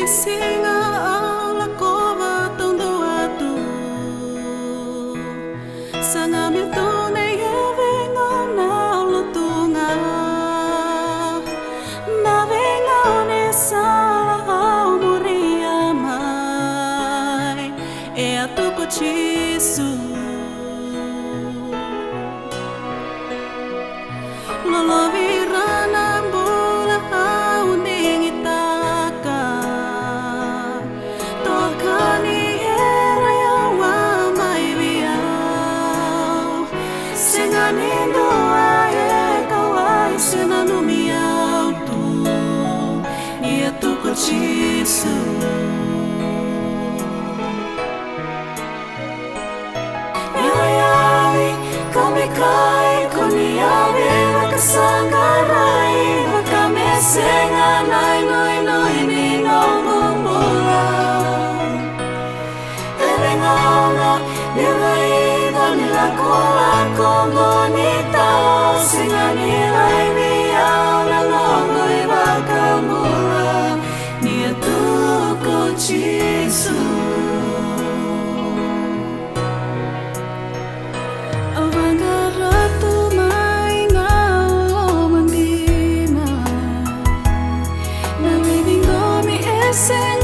singa ala kova tondo atu sanga mi tone venga na lutunga na venga ne sala moria mai e atu ko chisu lo virana bola haunding itaka tokani era ya wa mai biau sengani doa e kawai senanu miau tu ia tu ko chisu kami kai koniawe sanggarai kami senganai noi noi ni ngomula elengana nilai vanila kola komonita sengani lai miau na ngoi bakamula ni tu ko chisu sing